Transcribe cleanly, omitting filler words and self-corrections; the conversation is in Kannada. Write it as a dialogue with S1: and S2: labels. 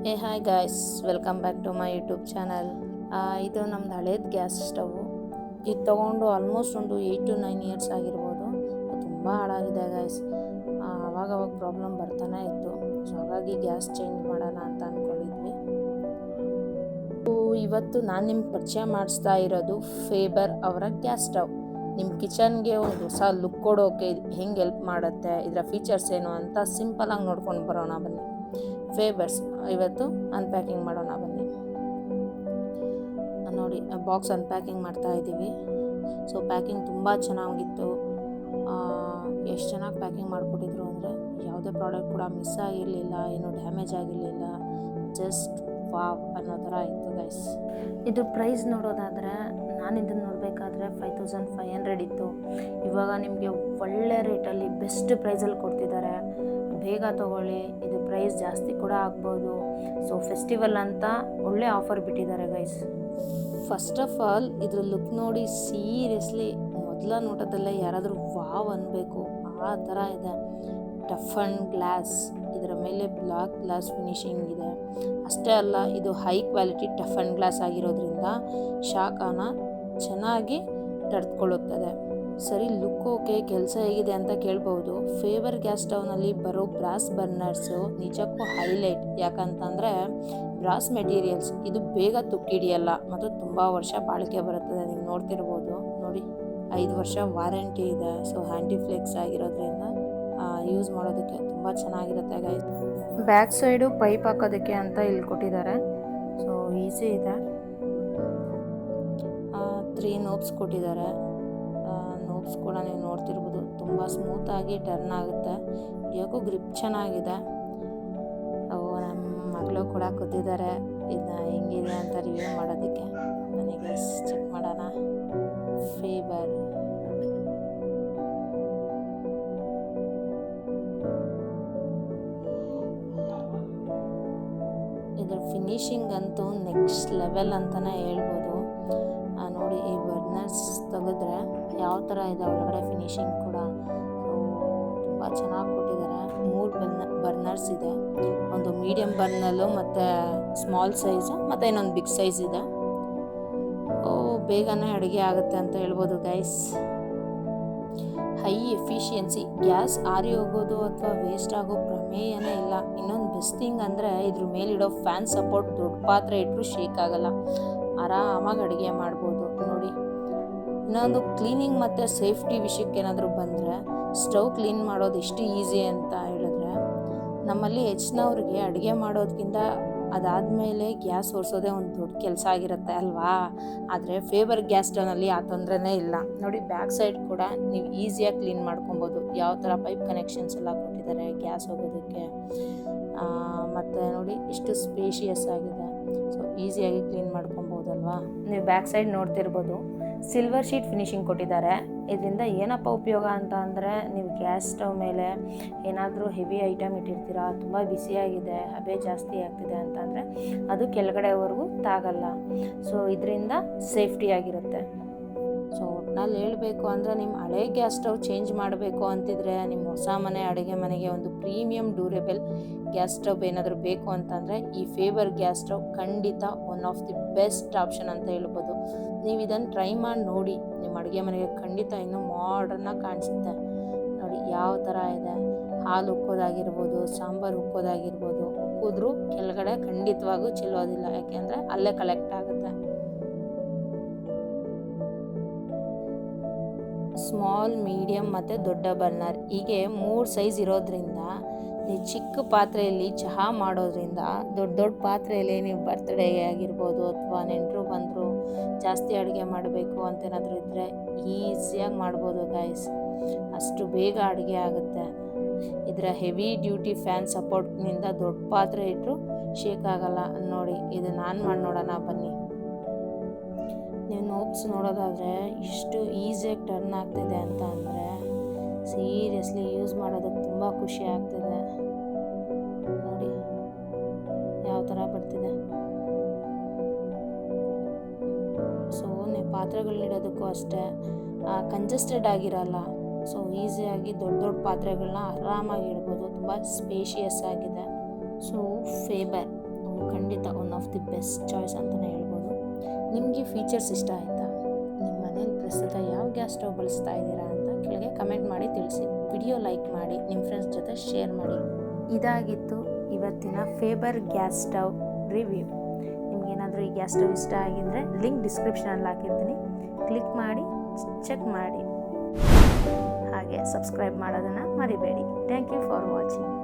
S1: Hi guys, welcome back to my YouTube channel. ಇದು ನಮ್ದು ಹಳೇದು ಗ್ಯಾಸ್ ಸ್ಟವ್. ಇದು ತೊಗೊಂಡು ಆಲ್ಮೋಸ್ಟ್ ಒಂದು 8 to 9 ಇಯರ್ಸ್ ಆಗಿರ್ಬೋದು. ತುಂಬ ಹಾಳಾಗಿದೆ ಗಾಯ್ಸ್. ಅವಾಗವಾಗ ಪ್ರಾಬ್ಲಮ್ ಬರ್ತಾನೆ ಇತ್ತು. ಸೊ ಹಾಗಾಗಿ ಗ್ಯಾಸ್ ಚೇಂಜ್ ಮಾಡೋಣ ಅಂತ ಅಂದ್ಕೊಂಡಿದ್ವಿ. ಇವತ್ತು ನಾನು ನಿಮ್ಗೆ ಪರಿಚಯ ಮಾಡಿಸ್ತಾ ಇರೋದು ಫೇಬರ್ ಅವರ ಗ್ಯಾಸ್ ಸ್ಟವ್. ನಿಮ್ಮ ಕಿಚನ್ಗೆ ಒಂದು ಹೊಸ ಲುಕ್ ಕೊಡೋಕೆ ಹೆಂಗೆ ಹೆಲ್ಪ್ ಮಾಡುತ್ತೆ, ಇದರ ಫೀಚರ್ಸ್ ಏನು ಅಂತ ಸಿಂಪಲಾಗಿ ನೋಡ್ಕೊಂಡು ಬರೋಣ ಬನ್ನಿ. ಫೇಬರ್ಸ್ ಇವತ್ತು ಅನ್ಪ್ಯಾಕಿಂಗ್ ಮಾಡೋಣ ಬನ್ನಿ. ನೋಡಿ, ಬಾಕ್ಸ್ ಅನ್ಪ್ಯಾಕಿಂಗ್ ಮಾಡ್ತಾ ಇದ್ದೀವಿ. ಸೊ ಪ್ಯಾಕಿಂಗ್ ತುಂಬ ಚೆನ್ನಾಗಿತ್ತು. ಎಷ್ಟು ಚೆನ್ನಾಗಿ ಪ್ಯಾಕಿಂಗ್ ಮಾಡಿಕೊಟ್ಟಿದ್ರು ಅಂದರೆ ಯಾವುದೇ ಪ್ರಾಡಕ್ಟ್ ಕೂಡ ಮಿಸ್ ಆಗಿರಲಿಲ್ಲ, ಏನೂ ಡ್ಯಾಮೇಜ್ ಆಗಿರಲಿಲ್ಲ. ಜಸ್ಟ್ ವಾವ್ ಅನ್ನೋ ಥರ ಇತ್ತು ಗೈಸ್. ಇದು ಪ್ರೈಸ್ ನೋಡೋದಾದರೆ ನಾನು ಇದನ್ನು ನೋಡಬೇಕಾದ್ರೆ 5500 ಇತ್ತು. ಇವಾಗ ನಿಮಗೆ ಒಳ್ಳೆ ರೇಟಲ್ಲಿ ಬೆಸ್ಟ್ ಪ್ರೈಸಲ್ಲಿ ಕೊಡ್ತಿದ್ದಾರೆ. ಬೇಗ ತೊಗೊಳ್ಳಿ, ಇದು ಪ್ರೈಸ್ ಜಾಸ್ತಿ ಕೂಡ ಆಗ್ಬೋದು. ಸೊ ಫೆಸ್ಟಿವಲ್ ಅಂತ ಒಳ್ಳೆ ಆಫರ್ ಬಿಟ್ಟಿದ್ದಾರೆ ಗೈಸ್. ಫಸ್ಟ್ ಆಫ್ ಆಲ್ ಇದ್ರ ಲುಕ್ ನೋಡಿ ಸೀರಿಯಸ್ಲಿ ಮೊದಲ ನೋಟದಲ್ಲೇ ಯಾರಾದರೂ ವಾವ್ ಅನ್ನಬೇಕು, ಆ ಥರ ಇದೆ. ಟಫ್ ಆ್ಯಂಡ್ ಗ್ಲಾಸ್, ಇದರ ಮೇಲೆ ಬ್ಲಾಕ್ ಗ್ಲಾಸ್ ಫಿನಿಶಿಂಗ್ ಇದೆ. ಅಷ್ಟೇ ಅಲ್ಲ, ಇದು high quality tough and glass ಆಗಿರೋದ್ರಿಂದ ಶಾಖನ ಚೆನ್ನಾಗಿ ತಡೆದುಕೊಳ್ಳುತ್ತದೆ. ಸರಿ, ಲುಕ್ ಓಕೆ, ಕೆಲಸ ಹೇಗಿದೆ ಅಂತ ಕೇಳ್ಬೋದು. ಫೇಬರ್ ಗ್ಯಾಸ್ ಸ್ಟವ್ನಲ್ಲಿ ಬರೋ ಬ್ರಾಸ್ ಬರ್ನರ್ಸು ನಿಜಕ್ಕೂ ಹೈಲೈಟ್. ಯಾಕಂತಂದರೆ ಬ್ರಾಸ್ ಮೆಟೀರಿಯಲ್ಸ್, ಇದು ಬೇಗ ತುಕ್ಕಿಡಿಯಲ್ಲ ಮತ್ತು ತುಂಬ ವರ್ಷ ಬಾಳಿಕೆ ಬರುತ್ತದೆ. ನೀವು ನೋಡ್ತಿರ್ಬೋದು ನೋಡಿ, 5 ವರ್ಷ ವಾರಂಟಿ ಇದೆ. ಸೊ ಹ್ಯಾಂಟಿ ಫ್ಲೆಕ್ಸ್ ಆಗಿರೋದ್ರಿಂದ ಯೂಸ್ ಮಾಡೋದಕ್ಕೆ ತುಂಬ ಚೆನ್ನಾಗಿರುತ್ತೆ ಗೈಸ್. ಬ್ಯಾಕ್ ಸೈಡು ಪೈಪ್ ಹಾಕೋದಕ್ಕೆ ಅಂತ ಇಲ್ಲಿ ಕೊಟ್ಟಿದ್ದಾರೆ. ಸೊ ಈಸಿ ಇದೆ. 3 ನೋಬ್ಸ್ ಕೊಟ್ಟಿದ್ದಾರೆ. ನೋಬ್ಸ್ ಕೂಡ ನೀವು ನೋಡ್ತಿರ್ಬೋದು, ತುಂಬ ಸ್ಮೂತಾಗಿ ಟರ್ನ್ ಆಗುತ್ತೆ. ಹಿಡಿಯೋಕ್ಕೂ ಗ್ರಿಪ್ ಚೆನ್ನಾಗಿದೆ. ನಮ್ಮ ಮಗಳು ಕೂಡ ಕೂತಿದ್ದಾರೆ ಇದನ್ನ ಹೆಂಗಿದೆ ಅಂತ ರಿವ್ಯೂ ಮಾಡೋದಕ್ಕೆ. ನನಗೆ ಚೆಕ್ ಮಾಡೋಣ. ಫೇಬರ್ ಇದರ ಫಿನಿಶಿಂಗ್ ಅಂತೂ ನೆಕ್ಸ್ಟ್ ಲೆವೆಲ್ ಅಂತಲೇ ಹೇಳ್ಬೋದು. ನೋಡಿ, ಈ ಬರ್ನರ್ಸ್ ತೆಗೆದ್ರೆ ಯಾವ ಥರ ಇದೆ ಒಳಗಡೆ ಫಿನಿಶಿಂಗ್ ಕೂಡ. ತುಂಬ ಚೆನ್ನಾಗಿ ಕೊಟ್ಟಿದ್ದಾರೆ. 3 ಬರ್ನರ್ಸ್ ಇದೆ. ಒಂದು ಮೀಡಿಯಮ್ ಬರ್ನಲ್ಲು ಮತ್ತು ಸ್ಮಾಲ್ ಸೈಜು ಮತ್ತು ಇನ್ನೊಂದು ಬಿಗ್ ಸೈಜ್ ಇದೆ. ಬೇಗನೆ ಅಡುಗೆ ಆಗುತ್ತೆ ಅಂತ ಹೇಳ್ಬೋದು ಗೈಸ್. ಹೈ ಎಫಿಷಿಯನ್ಸಿ, ಗ್ಯಾಸ್ ಆರಿ ಹೋಗೋದು ಅಥವಾ ವೇಸ್ಟ್ ಆಗೋ ಪ್ರಮೇಯನೇ ಇಲ್ಲ. ಇನ್ನೊಂದು ಬೆಸ್ಟ್ ಥಿಂಗ್ ಅಂದರೆ ಇದ್ರ ಮೇಲಿಡೋ ಫ್ಯಾನ್ ಸಪೋರ್ಟ್. ದೊಡ್ಡ ಪಾತ್ರೆ ಇಟ್ಟರು ಶೇಕ್ ಆಗಲ್ಲ, ಆರಾಮಾಗಿ ಅಡುಗೆ ಮಾಡ್ಬೋದು. ನೋಡಿ, ಇನ್ನೊಂದು ಕ್ಲೀನಿಂಗ್ ಮತ್ತು ಸೇಫ್ಟಿ ವಿಷಯಕ್ಕೆ ಏನಾದರೂ ಬಂದರೆ, ಸ್ಟವ್ ಕ್ಲೀನ್ ಮಾಡೋದು ಎಷ್ಟು ಈಸಿ ಅಂತ ಹೇಳಿದ್ರೆ, ನಮ್ಮಲ್ಲಿ ಹೆಚ್ಚಿನವ್ರಿಗೆ ಅಡುಗೆ ಮಾಡೋದಕ್ಕಿಂತ ಅದಾದಮೇಲೆ ಗ್ಯಾಸ್ ಒರೆಸೋದೇ ಒಂದು ದೊಡ್ಡ ಕೆಲಸ ಆಗಿರುತ್ತೆ ಅಲ್ವಾ. ಆದರೆ ಫೇಬರ್ ಗ್ಯಾಸ್ ಸ್ಟವ್ನಲ್ಲಿ ಆ ತೊಂದರೆನೇ ಇಲ್ಲ. ನೋಡಿ, ಬ್ಯಾಕ್ ಸೈಡ್ ಕೂಡ ನೀವು ಈಸಿಯಾಗಿ ಕ್ಲೀನ್ ಮಾಡ್ಕೊಬೋದು. ಯಾವ ಥರ ಪೈಪ್ ಕನೆಕ್ಷನ್ಸ್ ಎಲ್ಲ ಕೊಟ್ಟಿದ್ದಾರೆ ಗ್ಯಾಸ್ ಹೋಗೋದಕ್ಕೆ. ಮತ್ತು ನೋಡಿ ಎಷ್ಟು ಸ್ಪೇಷಿಯಸ್ ಆಗಿದೆ. ಸೊ ಈಸಿಯಾಗಿ ಕ್ಲೀನ್ ಮಾಡ್ಕೊಬೋದಲ್ವಾ. ನೀವು ಬ್ಯಾಕ್ ಸೈಡ್ ನೋಡ್ತಿರ್ಬೋದು, ಸಿಲ್ವರ್ ಶೀಟ್ ಫಿನಿಶಿಂಗ್ ಕೊಟ್ಟಿದ್ದಾರೆ. ಇದರಿಂದ ಏನಪ್ಪ ಉಪಯೋಗ ಅಂತ ಅಂದರೆ, ನೀವು ಗ್ಯಾಸ್ ಸ್ಟವ್ ಮೇಲೆ ಏನಾದರೂ ಹೆವಿ ಐಟಮ್ ಇಟ್ಟಿರ್ತೀರಾ, ತುಂಬ ಬಿಸಿಯಾಗಿದೆ, ಹಬೆ ಜಾಸ್ತಿ ಆಗ್ತಿದೆ ಅಂತಂದರೆ ಅದು ಕೆಳಗಡೆವರೆಗೂ ತಾಗಲ್ಲ. ಸೊ ಇದರಿಂದ ಸೇಫ್ಟಿಯಾಗಿರುತ್ತೆ. ಸೊ ಒಟ್ನಲ್ಲಿ ಹೇಳಬೇಕು ಅಂದರೆ, ನಿಮ್ಮ ಹಳೆ ಗ್ಯಾಸ್ ಸ್ಟವ್ ಚೇಂಜ್ ಮಾಡಬೇಕು ಅಂತಿದ್ರೆ, ನಿಮ್ಮ ಹೊಸ ಮನೆ ಅಡುಗೆ ಮನೆಗೆ ಒಂದು ಪ್ರೀಮಿಯಂ ಡ್ಯೂರೇಬಲ್ ಗ್ಯಾಸ್ ಸ್ಟವ್ ಏನಾದರೂ ಬೇಕು ಅಂತಂದರೆ ಈ ಫೇಬರ್ ಗ್ಯಾಸ್ ಸ್ಟವ್ ಖಂಡಿತ one of the best option ಅಂತ ಹೇಳ್ಬೋದು. ನೀವು ಇದನ್ನು ಟ್ರೈ ಮಾಡಿ ನೋಡಿ, ನಿಮ್ಮ ಅಡುಗೆ ಮನೆಗೆ ಖಂಡಿತ ಇನ್ನೂ ಮಾಡರ್ನಾಗಿ ಕಾಣಿಸುತ್ತೆ. ನೋಡಿ ಯಾವ ಥರ ಇದೆ. ಹಾಲು ಉಕ್ಕೋದಾಗಿರ್ಬೋದು, ಸಾಂಬಾರು ಉಕ್ಕೋದಾಗಿರ್ಬೋದು, ಉಕ್ಕಿದ್ರೂ ಕೆಳಗಡೆ ಖಂಡಿತವಾಗೂ ಚೆಲ್ಲೋದಿಲ್ಲ, ಯಾಕೆಂದರೆ ಅಲ್ಲೇ ಕಲೆಕ್ಟ್ ಆಗುತ್ತೆ. ಸ್ಮಾಲ್, ಮೀಡಿಯಮ್ ಮತ್ತು ದೊಡ್ಡ ಬರ್ನರ್ ಹೀಗೆ 3 ಸೈಜ್ ಇರೋದ್ರಿಂದ ನೀವು ಚಿಕ್ಕ ಪಾತ್ರೆಯಲ್ಲಿ ಚಹಾ ಮಾಡೋದ್ರಿಂದ ದೊಡ್ಡ ಪಾತ್ರೆಯಲ್ಲಿ ನೀವು ಬರ್ತ್ಡೇ ಆಗಿರ್ಬೋದು ಅಥವಾ ನೆಂಟರು ಬಂದರು ಜಾಸ್ತಿ ಅಡುಗೆ ಮಾಡಬೇಕು ಅಂತೇನಾದರೂ ಇದ್ದರೆ ಈಸಿಯಾಗಿ ಮಾಡ್ಬೋದು ಗೈಸ್. ಅಷ್ಟು ಬೇಗ ಅಡುಗೆ ಆಗುತ್ತೆ. ಇದರ ಹೆವಿ ಡ್ಯೂಟಿ ಫ್ಯಾನ್ ಸಪೋರ್ಟ್ನಿಂದ ದೊಡ್ಡ ಪಾತ್ರೆ ಇಟ್ಟರು ಶೇಕ್ ಆಗಲ್ಲ. ನೋಡಿ, ಇದು ನಾನು ಮಾಡಿ ನೋಡೋಣ ಬನ್ನಿ. ನೀವು ನೋಬ್ಸ್ ನೋಡೋದಾದರೆ ಎಷ್ಟು ಈಸಿಯಾಗಿ ಟರ್ನ್ ಆಗ್ತಿದೆ ಅಂತ ಅಂದರೆ ಸೀರಿಯಸ್ಲಿ ಯೂಸ್ ಮಾಡೋದಕ್ಕೆ ತುಂಬ ಖುಷಿ ಆಗ್ತಿದೆ. ನೋಡಿ ಯಾವ ಥರ ಬರ್ತಿದೆ. ಸೊ ನೀವು ಪಾತ್ರೆಗಳನ್ನಿಡೋದಕ್ಕೂ ಅಷ್ಟೇ ಕಂಜೆಸ್ಟೆಡ್ ಆಗಿರಲ್ಲ. ಸೊ ಈಸಿಯಾಗಿ ದೊಡ್ಡ ಪಾತ್ರೆಗಳನ್ನ ಆರಾಮಾಗಿ ಇಡ್ಬೋದು. ತುಂಬ ಸ್ಪೇಷಿಯಸ್ ಆಗಿದೆ. ಸೊ ಫೇಬರ್ ಖಂಡಿತ one of the best choice ಅಂತಲೇ ಹೇಳ್ಬೋದು. ನಿಮಗೆ ಫೀಚರ್ಸ್ ಇಷ್ಟ ಆಯಿತಾ? ನಿಮ್ಮ ಮನೇಲಿ ಪ್ರಸ್ತುತ ಯಾವ ಗ್ಯಾಸ್ ಸ್ಟವ್ ಬಳಸ್ತಾ ಇದ್ದೀರಾ ಅಂತ ಕೆಳಗೆ ಕಮೆಂಟ್ ಮಾಡಿ ತಿಳಿಸಿ. ವಿಡಿಯೋ ಲೈಕ್ ಮಾಡಿ, ನಿಮ್ಮ ಫ್ರೆಂಡ್ಸ್ ಜೊತೆ ಶೇರ್ ಮಾಡಿ. ಇದಾಗಿತ್ತು ಇವತ್ತಿನ ಫೇಬರ್ ಗ್ಯಾಸ್ ಸ್ಟವ್ ರಿವ್ಯೂ. ನಿಮಗೇನಾದರೂ ಈ ಗ್ಯಾಸ್ ಸ್ಟವ್ ಇಷ್ಟ ಆಗಿದ್ದರೆ ಲಿಂಕ್ ಡಿಸ್ಕ್ರಿಪ್ಷನಲ್ಲಿ ಹಾಕಿರ್ತೀನಿ, ಕ್ಲಿಕ್ ಮಾಡಿ ಚೆಕ್ ಮಾಡಿ. ಹಾಗೆ ಸಬ್ಸ್ಕ್ರೈಬ್ ಮಾಡೋದನ್ನು ಮರಿಬೇಡಿ. Thank you for watching.